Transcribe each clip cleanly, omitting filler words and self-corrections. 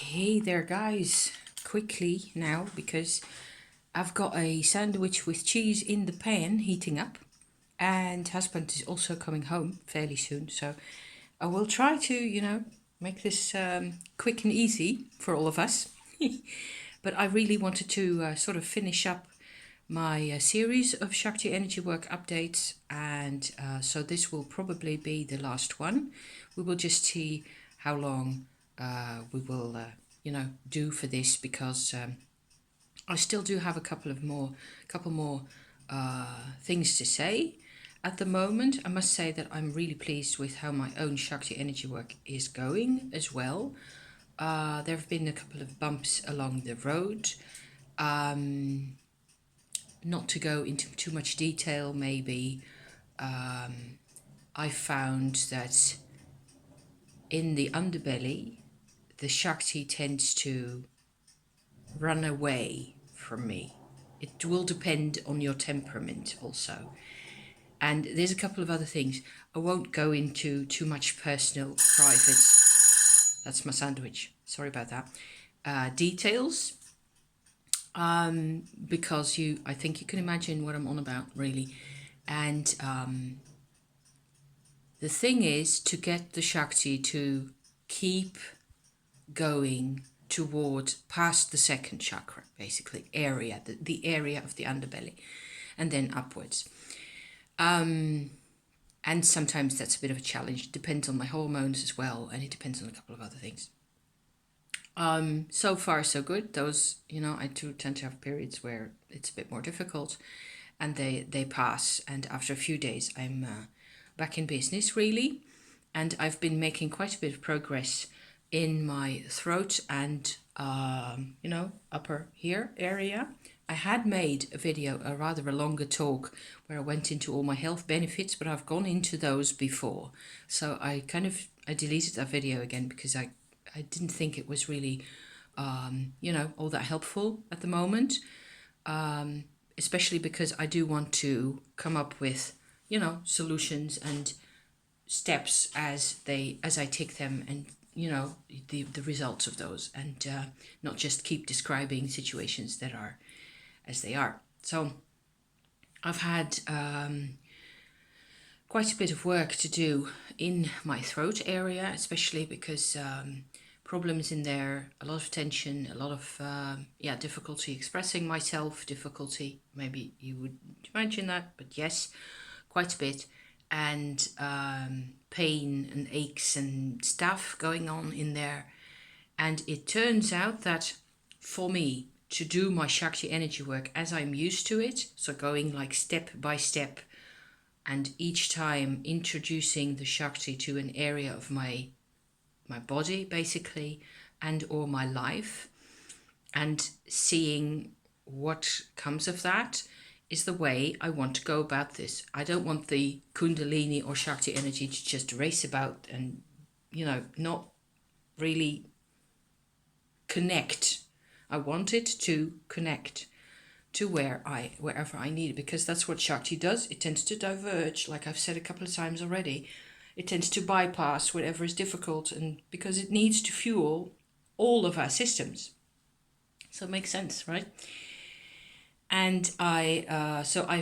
Hey there guys, quickly now because I've got a sandwich with cheese in the pan heating up and husband is also coming home fairly soon, so I will try to, make this quick and easy for all of us. But I really wanted to sort of finish up my series of Shakti energy work updates, and so this will probably be the last one. We will just see how long we will do for this, because I still do have a couple more things to say. At the moment, I must say that I'm really pleased with how my own Shakti energy work is going as well. There have been a couple of bumps along the road. Not to go into too much detail, maybe, I found that in the underbelly, the Shakti tends to run away from me. It will depend on your temperament also. And there's a couple of other things. I won't go into too much personal, private, that's my sandwich, sorry about that, details. Because I think you can imagine what I'm on about, really. And the thing is to get the Shakti to keep going toward past the second chakra, basically, the area of the underbelly, and then upwards. And sometimes that's a bit of a challenge. It depends on my hormones as well, and it depends on a couple of other things. So far so good. Those, I do tend to have periods where it's a bit more difficult, and they pass, and after a few days I'm back in business, really. And I've been making quite a bit of progress in my throat and upper here area. I had made a video, a rather a longer talk, where I went into all my health benefits, but I've gone into those before, so I deleted that video again because I didn't think it was really all that helpful at the moment, especially because I do want to come up with solutions and steps as I take them, and the results of those, and not just keep describing situations that are as they are. So I've had quite a bit of work to do in my throat area, especially because problems in there, a lot of tension, a lot of difficulty expressing myself, difficulty, maybe you would imagine that, but yes, quite a bit. And pain and aches and stuff going on in there. And it turns out that for me to do my Shakti energy work as I'm used to it, so going like step by step, and each time introducing the Shakti to an area of my body, basically, and or my life, and seeing what comes of that, is the way I want to go about this. I don't want the Kundalini or Shakti energy to just race about and, not really connect. I want it to connect to wherever I need it, because that's what Shakti does. It tends to diverge, like I've said a couple of times already. It tends to bypass whatever is difficult, and because it needs to fuel all of our systems. So it makes sense, right? And I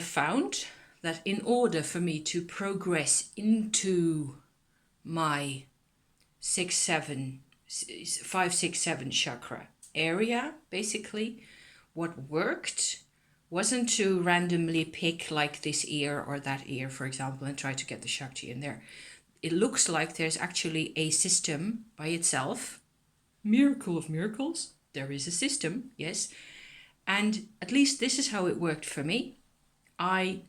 found that in order for me to progress into my 5, 6, 7 chakra area, basically, what worked wasn't to randomly pick like this ear or that ear, for example, and try to get the Shakti in there. It looks like there's actually a system by itself. Miracle of miracles. There is a system, yes. And at least this is how it worked for me. I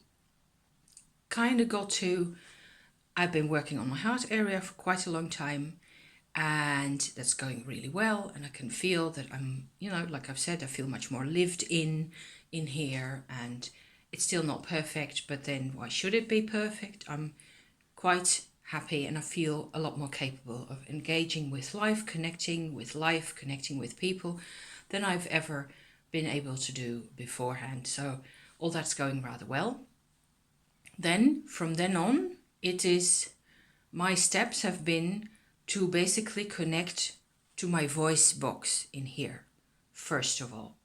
kind of I've been working on my heart area for quite a long time, and that's going really well. And I can feel that I'm, like I've said, I feel much more lived in here, and it's still not perfect, but then why should it be perfect? I'm quite happy, and I feel a lot more capable of engaging with life, connecting with people than I've ever been able to do beforehand. So all that's going rather well. Then from then on, my steps have been to basically connect to my voice box in here, first of all.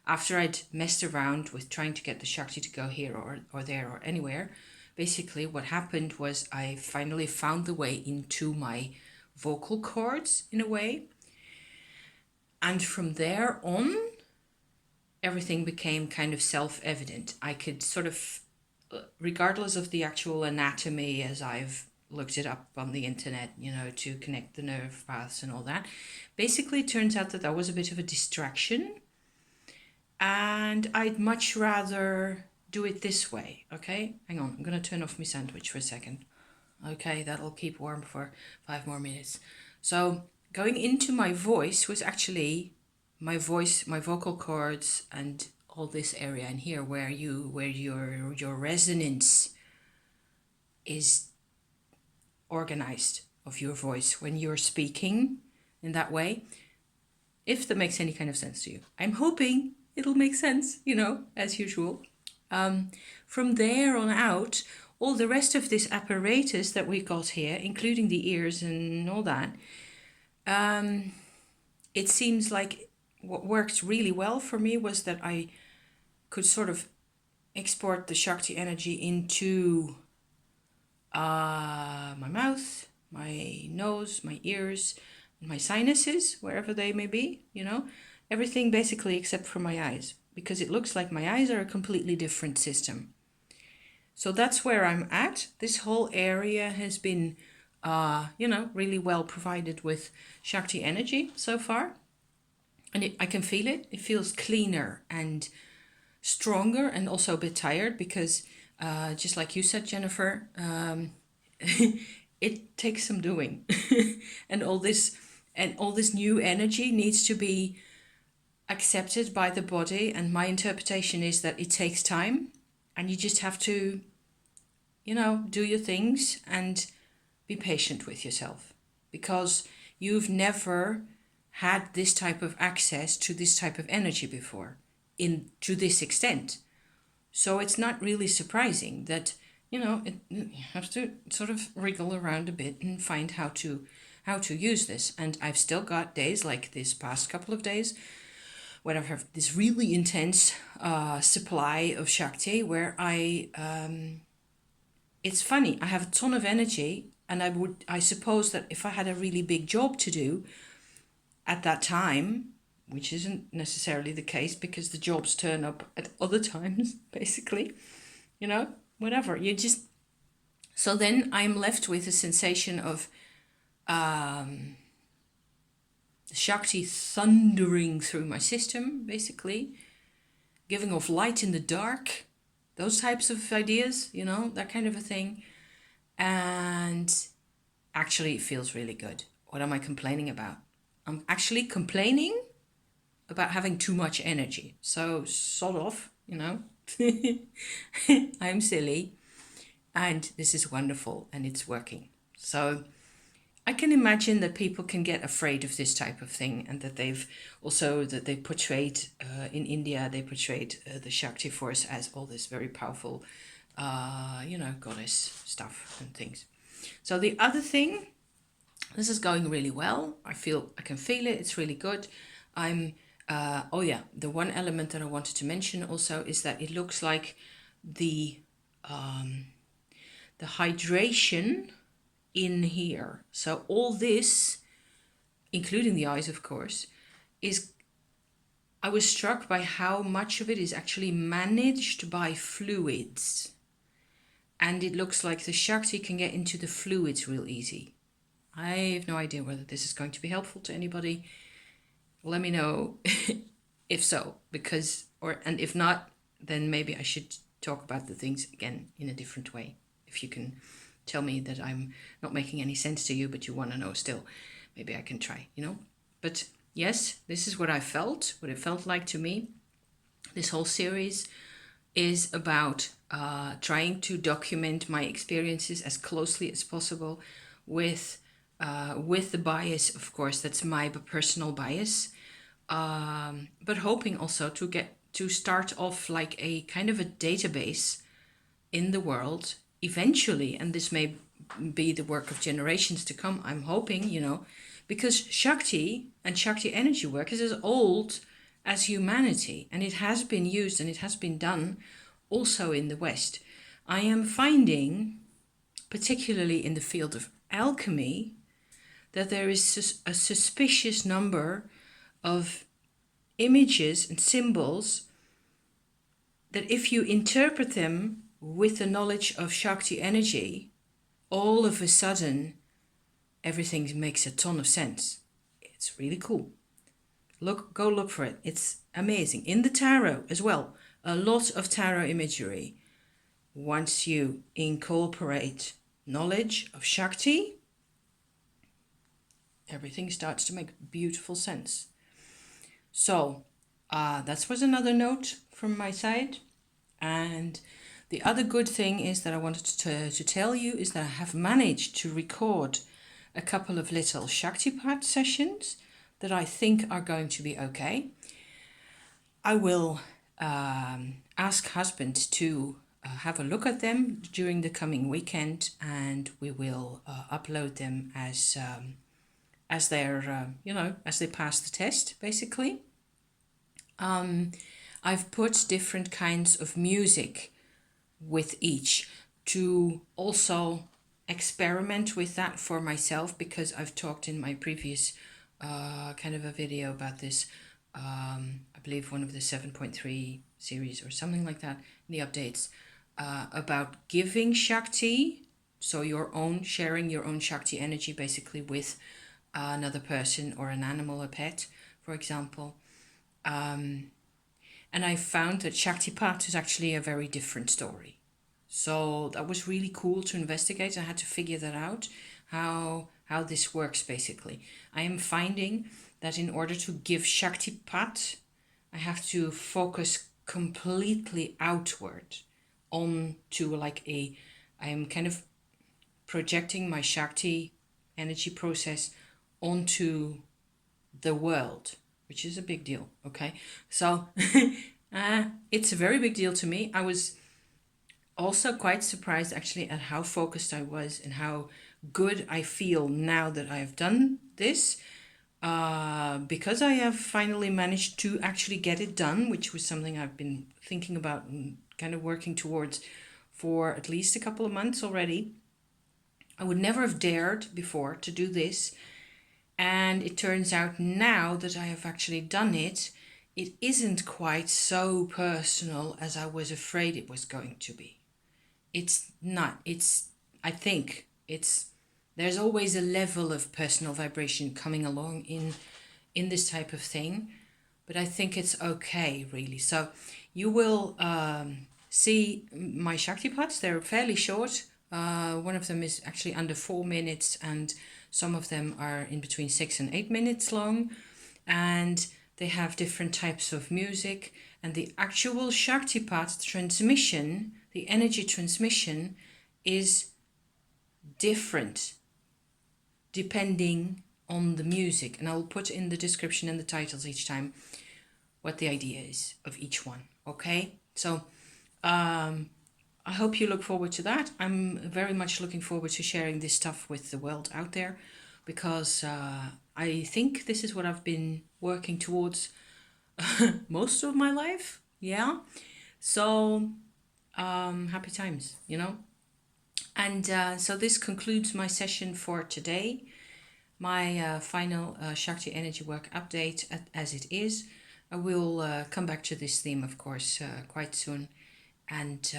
After I'd messed around with trying to get the Shakti to go here or there or anywhere, basically what happened was I finally found the way into my vocal cords in a way. And from there on, everything became kind of self-evident. I could sort of, regardless of the actual anatomy as I've looked it up on the internet, to connect the nerve paths and all that, basically it turns out that was a bit of a distraction. And I'd much rather do it this way, okay? Hang on, I'm going to turn off my sandwich for a second. Okay, that'll keep warm for 5 more minutes. So going into my voice was actually my voice, my vocal cords, and all this area in here where your resonance is organized of your voice when you're speaking in that way. If that makes any kind of sense to you. I'm hoping it'll make sense, as usual. From there on out, all the rest of this apparatus that we got here, including the ears and all that, it seems like what worked really well for me was that I could sort of export the Shakti energy into my mouth, my nose, my ears, my sinuses, wherever they may be, everything basically except for my eyes, because it looks like my eyes are a completely different system. So that's where I'm at. This whole area has been, really well provided with Shakti energy so far. And I can feel it. It feels cleaner and stronger and also a bit tired because, just like you said, Jennifer, it takes some doing. and all this new energy needs to be accepted by the body. And my interpretation is that it takes time. And you just have to, do your things and be patient with yourself, because you've never had this type of access to this type of energy before to this extent. So it's not really surprising that, you have to sort of wriggle around a bit and find how to use this. And I've still got days like this past couple of days when I have this really intense supply of Shakti where it's funny, I have a ton of energy, and I suppose that if I had a really big job to do at that time, which isn't necessarily the case because the jobs turn up at other times, basically, whatever, so then I'm left with a sensation of Shakti thundering through my system, basically, giving off light in the dark, those types of ideas, that kind of a thing. And actually, it feels really good. What am I complaining about? I'm actually complaining about having too much energy. So, sort of, I'm silly. And this is wonderful and it's working. So, I can imagine that people can get afraid of this type of thing, and that they portrayed in India, they portrayed the Shakti force as all this very powerful, goddess stuff and things. So the other thing, this is going really well. I can feel it. It's really good. The one element that I wanted to mention also is that it looks like the hydration in here. So all this, including the eyes, of course, I was struck by how much of it is actually managed by fluids. And it looks like the Shakti can get into the fluids real easy. I have no idea whether this is going to be helpful to anybody. Let me know if so, and if not, then maybe I should talk about the things again in a different way. If you can tell me that I'm not making any sense to you, but you want to know still, maybe I can try, But yes, this is what it felt like to me. This whole series is about trying to document my experiences as closely as possible with the bias, of course, that's my personal bias, but hoping also to start off like a kind of a database in the world eventually, and this may be the work of generations to come, I'm hoping, because Shakti and Shakti energy work is as old as humanity, and it has been used and it has been done also in the West. I am finding, particularly in the field of alchemy, that there is a suspicious number of images and symbols that if you interpret them with the knowledge of Shakti energy, all of a sudden everything makes a ton of sense. It's really cool. Go look for it. It's amazing. In the tarot as well, a lot of tarot imagery. Once you incorporate knowledge of Shakti, everything starts to make beautiful sense. So that was another note from my side. And the other good thing is that I wanted to tell you is that I have managed to record a couple of little Shaktipat sessions that I think are going to be okay. I will ask husband to have a look at them during the coming weekend, and we will upload them as they're as they pass the test, basically. I've put different kinds of music with each to also experiment with that for myself, because I've talked in my previous kind of a video about this, I believe one of the 7.3 series or something like that, in the updates, about giving Shakti, so sharing your own Shakti energy basically with another person or an animal, a pet, for example. And I found that Shaktipat is actually a very different story. So that was really cool to investigate. I had to figure that out, how this works basically. I am finding that in order to give Shaktipat, I have to focus completely outward onto I am kind of projecting my Shakti energy process onto the world, which is a big deal, okay? So it's a very big deal to me. I was also quite surprised actually at how focused I was and how good I feel now that I have done this, because I have finally managed to actually get it done, which was something I've been thinking about and kind of working towards for at least a couple of months already. I would never have dared before to do this. And it turns out now that I have actually done it, it isn't quite so personal as I was afraid it was going to be. It's not. I think there's always a level of personal vibration coming along in this type of thing, but I think it's okay, really. So you will see my Shaktipats. They're fairly short. One of them is actually under 4 minutes, and some of them are in between 6 and 8 minutes long, and they have different types of music. And the actual Shaktipat transmission, the energy transmission, is different depending on the music. And I'll put in the description and the titles each time what the idea is of each one. Okay, so I hope you look forward to that. I'm very much looking forward to sharing this stuff with the world out there, because I think this is what I've been working towards most of my life. Yeah. So happy times, And so this concludes my session for today. My final Shakti energy work update as it is. I will come back to this theme, of course, quite soon. And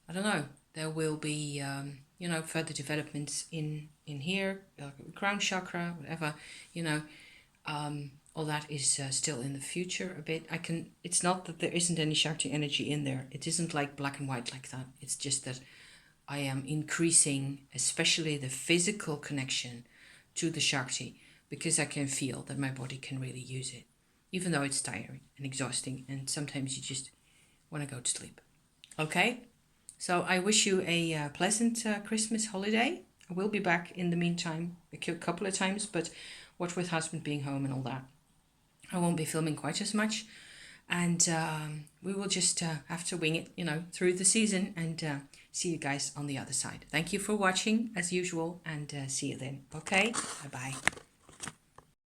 I don't know, there will be, further developments in here, crown chakra, whatever, all that is still in the future a bit. It's not that there isn't any Shakti energy in there. It isn't like black and white like that. It's just that I am increasing, especially the physical connection to the Shakti, because I can feel that my body can really use it, even though it's tiring and exhausting, and sometimes you just want to go to sleep. Okay? So I wish you a pleasant Christmas holiday. I will be back in the meantime a couple of times, but what with husband being home and all that, I won't be filming quite as much. And we will just have to wing it, through the season and see you guys on the other side. Thank you for watching as usual, and see you then. Okay, bye bye.